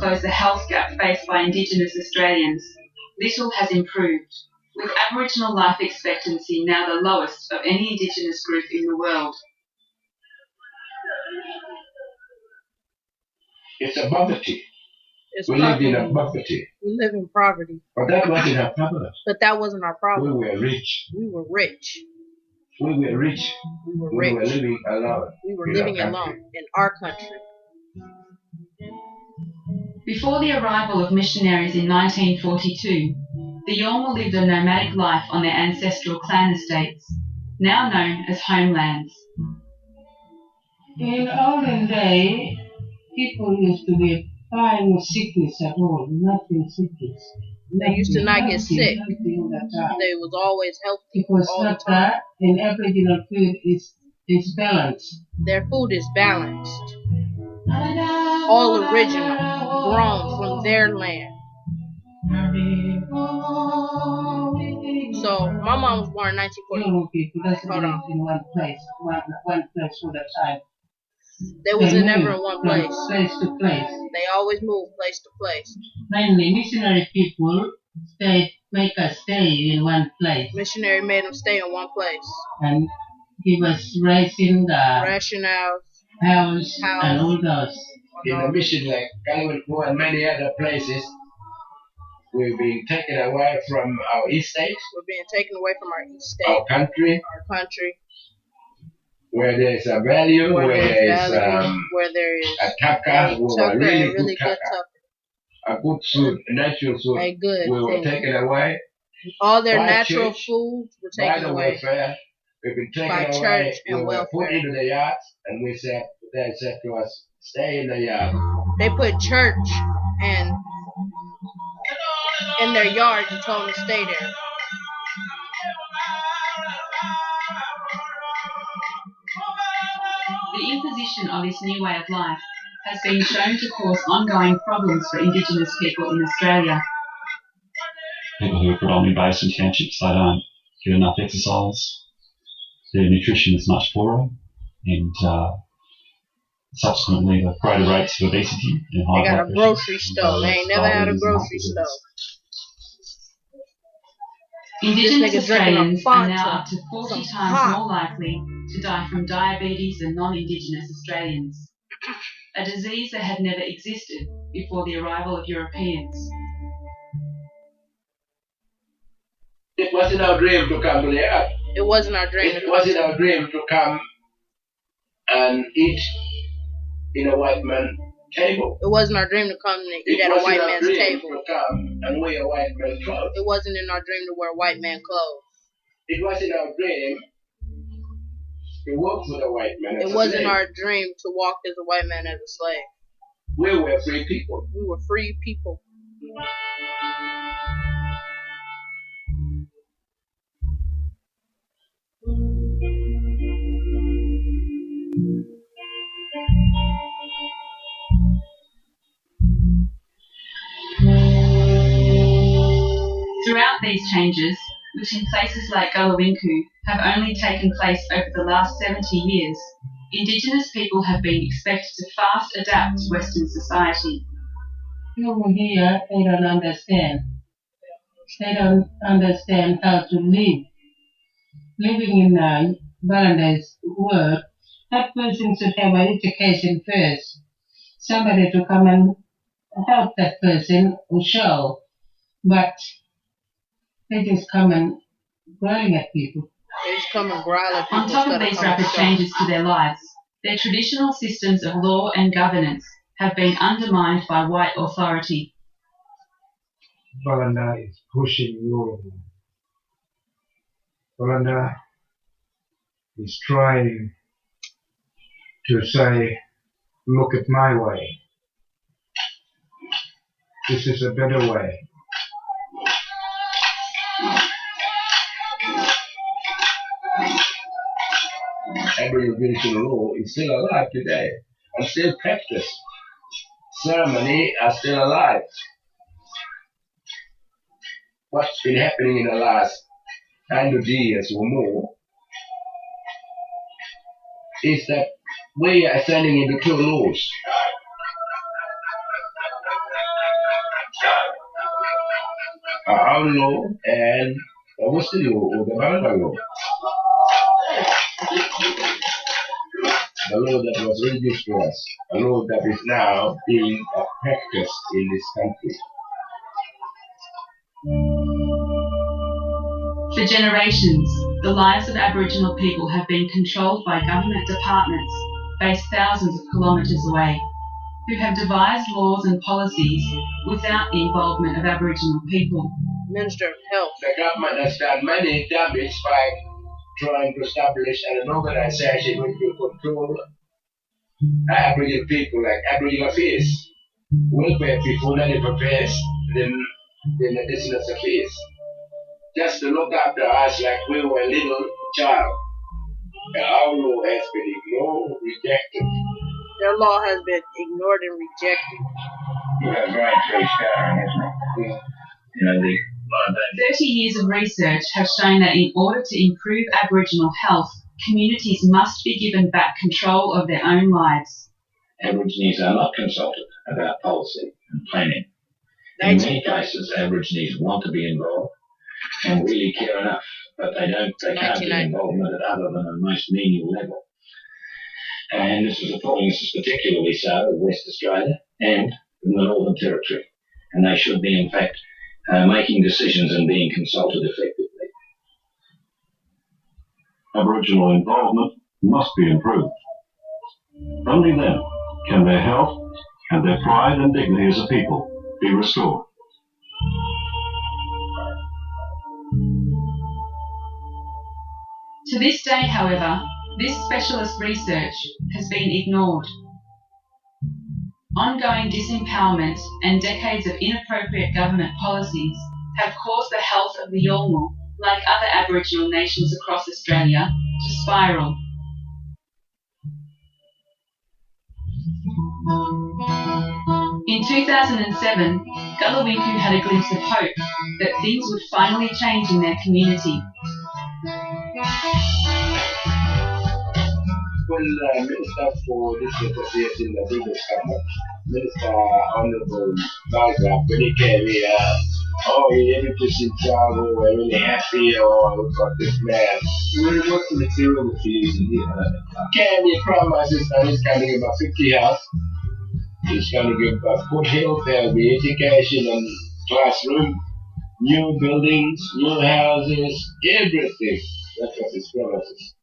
close the health gap faced by Indigenous Australians, little has improved, with Aboriginal life expectancy now the lowest of any Indigenous group in the world. It's a poverty. We live in a poverty. We live in poverty. But that wasn't our problem. But that wasn't our problem. We were rich. We were rich. We were rich. We were rich. We were living alone. We were living alone in our country. Before the arrival of missionaries in 1942, the Yolngu lived a nomadic life on their ancestral clan estates, now known as homelands. In olden days, people used to be fine with sickness at all, nothing sickness. They used to not get sick. They was always healthy. Because all not the time. that, in Aboriginal food is balanced. Their food is balanced. All original, grown from their land. So my mom was born in 1940. People doesn't live in one place all the time. They wasn't never in one place. Place to place. They always moved place to place. Mainly missionary people make us stay in one place. Missionary made them stay in one place. And give us ration, ration house, and all those. In the mission like Kalimantan and many other places, we've been taken away from our estates. We're being taken away from our estate. Our country. Where there's a value, where there is a taka, a really good taka. A good food, a natural food, we were taken away. All their natural foods were taken away. Welfare, we've been taken by away. Church and we were put into the yards, and they said to us, stay in the yard. They put church and in their yard and told them to stay there. The imposition of this new way of life has been shown to cause ongoing problems for Indigenous people in Australia. People who are predominantly based in townships, they don't get enough exercise. Their nutrition is much poorer, and subsequently the greater rates of obesity and high blood pressure. They got a grocery store. They ain't never had a grocery store. Indigenous Australians are now up to 40 times more likely to die from diabetes than non-Indigenous Australians, a disease that had never existed before the arrival of Europeans. It wasn't our dream to come to the earth. It wasn't our dream. It wasn't our dream to come and eat in a white man's table. It wasn't our dream to come and eat at a white man's table. It wasn't our dream to come and wear white man's clothes. It wasn't in our dream to wear white man clothes. It wasn't our dream to work for the white man. It wasn't our dream to walk as a white man as a slave. We were free people. We were free people. Throughout these changes, which in places like Gulawinku have only taken place over the last 70 years, Indigenous people have been expected to fast adapt to Western society. People here, they don't understand. They don't understand how to live. Living in Balanda's world, that person should have an education first. Somebody to come and help that person or show. But they just come and growling at people. They just come and growl at people. On top of these rapid changes to their lives, their traditional systems of law and governance have been undermined by white authority. Balanda is pushing law. Balanda is trying to say, look at my way. This is a better way. Aboriginal law is still alive today and still practiced. Ceremony are still alive. What's been happening in the last 100 years or more is that we are standing in the two laws. Our law and what's the law or the Bangla law? The law that was introduced to us, a law that is now being practiced in this country. For generations, the lives of Aboriginal people have been controlled by government departments based thousands of kilometres away, who have devised laws and policies without the involvement of Aboriginal people. Minister of Health. The government has done many damage by trying to establish an organization which will control Aboriginal people, like Aboriginal Affairs, welfare people, native affairs, then indigenous affairs. Just to look after us like we were a little child. Our law has been ignored, rejected. Their law has been ignored and rejected. Yeah, very transparent, isn't it? Yeah. 30 years of research have shown that in order to improve Aboriginal health, communities must be given back control of their own lives. Aborigines are not consulted about policy and planning. In many cases, Aborigines want to be involved and really care enough, but they can't get involvement at other than a most menial level. And this is appalling. This is particularly so in West Australia and in the Northern Territory. And they should be, in fact, making decisions and being consulted effectively. Aboriginal involvement must be improved. Only then can their health and their pride and dignity as a people be restored. To this day, however, this specialist research has been ignored. Ongoing disempowerment and decades of inappropriate government policies have caused the health of the Yolngu, like other Aboriginal nations across Australia, to spiral. In 2007, Gulawinku had a glimpse of hope that things would finally change in their community. When Minister for this affairs in the previous government, Minister Honorable Malgraf, when he came here, everything's in trouble, we're really happy, we've got this man. We're working the material came here, promises that he's going to give us 50 houses. He's going to give us good health, there'll be education and classroom, new buildings, new houses, everything. That's what his promises.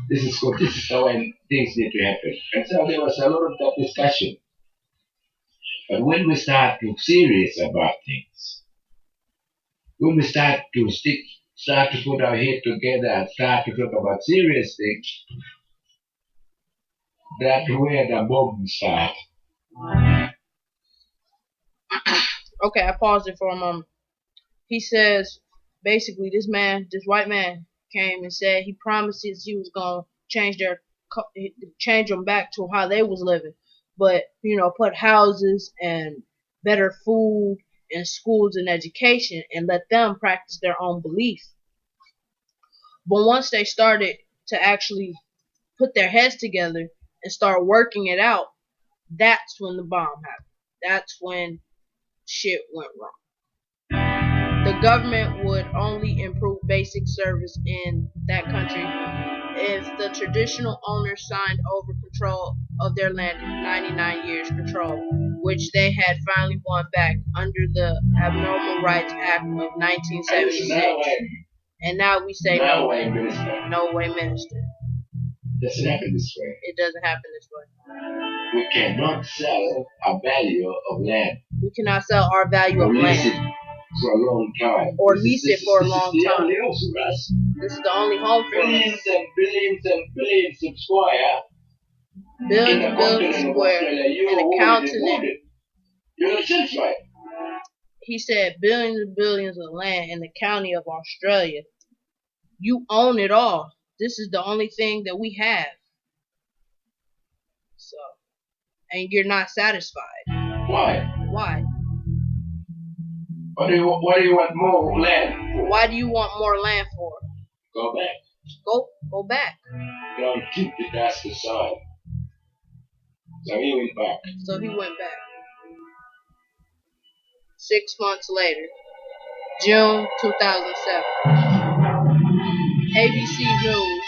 This is good. This is the way things need to happen. And so there was a lot of that discussion. But when we start to serious about things, when we start to put our head together and start to talk about serious things, that's where the bombs start. Okay, I paused it for a moment. He says, basically, this white man came and said he promises he was gonna change them back to how they was living, but put houses and better food and schools and education and let them practice their own beliefs. But once they started to actually put their heads together and start working it out, that's when the bomb happened. That's when shit went wrong. The government would only improve basic service in that country if the traditional owners signed over control of their land in 99 years control, which they had finally won back under the Abnormal Rights Act of 1976. And now we say no way, Minister. No way, Minister. It doesn't happen this way. It doesn't happen this way. We cannot sell a value of land. We cannot sell our value of land. For a long time. Or lease it for a long time. This is the only home for billions us. And billions and billions of square. Billions and billions of square. In the continent. You're satisfied. He said billions and billions of land in the county of Australia. You own it all. This is the only thing that we have. So, and you're not satisfied. Why? Why? What do you want more land for? Why do you want more land for? Go back. Go back. Don't keep the dust aside. So he went back. So he went back. 6 months later, June 2007. ABC News.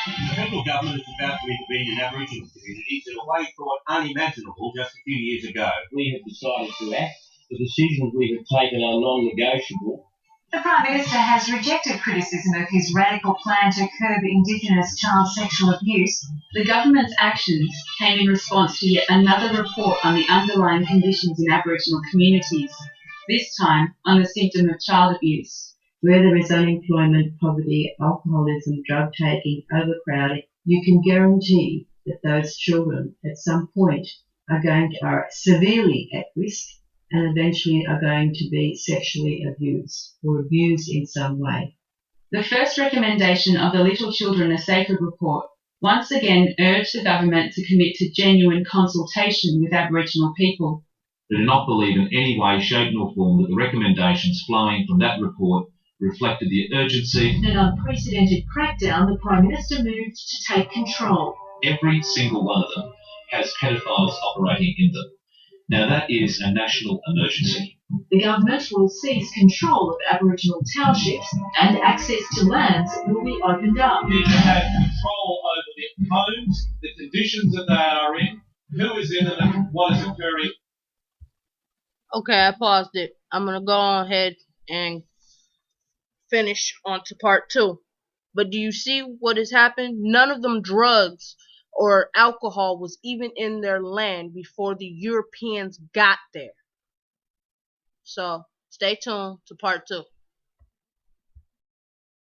The federal government is about to intervene in Aboriginal communities in a way thought unimaginable just a few years ago. We have decided to act. The decisions we have taken are non-negotiable. The Prime Minister has rejected criticism of his radical plan to curb Indigenous child sexual abuse. The government's actions came in response to yet another report on the underlying conditions in Aboriginal communities, this time on the symptom of child abuse. Where there is unemployment, poverty, alcoholism, drug taking, overcrowding, you can guarantee that those children at some point are severely at risk and eventually are going to be sexually abused or abused in some way. The first recommendation of the Little Children Are Sacred report once again urged the government to commit to genuine consultation with Aboriginal people. We do not believe in any way, shape nor form that the recommendations flowing from that report reflected the urgency In an unprecedented crackdown, the Prime Minister moved to take control. Every single one of them has pedophiles operating in them. Now that is a national emergency. The government will seize control of Aboriginal townships and access to lands will be opened up. We need to have control over their homes, the conditions that they are in, who is in them, and what is occurring. Okay, I paused it. I'm gonna go on ahead and finish on to part 2. But do you see what has happened? None of them drugs or alcohol was even in their land before the Europeans got there. So stay tuned to part 2.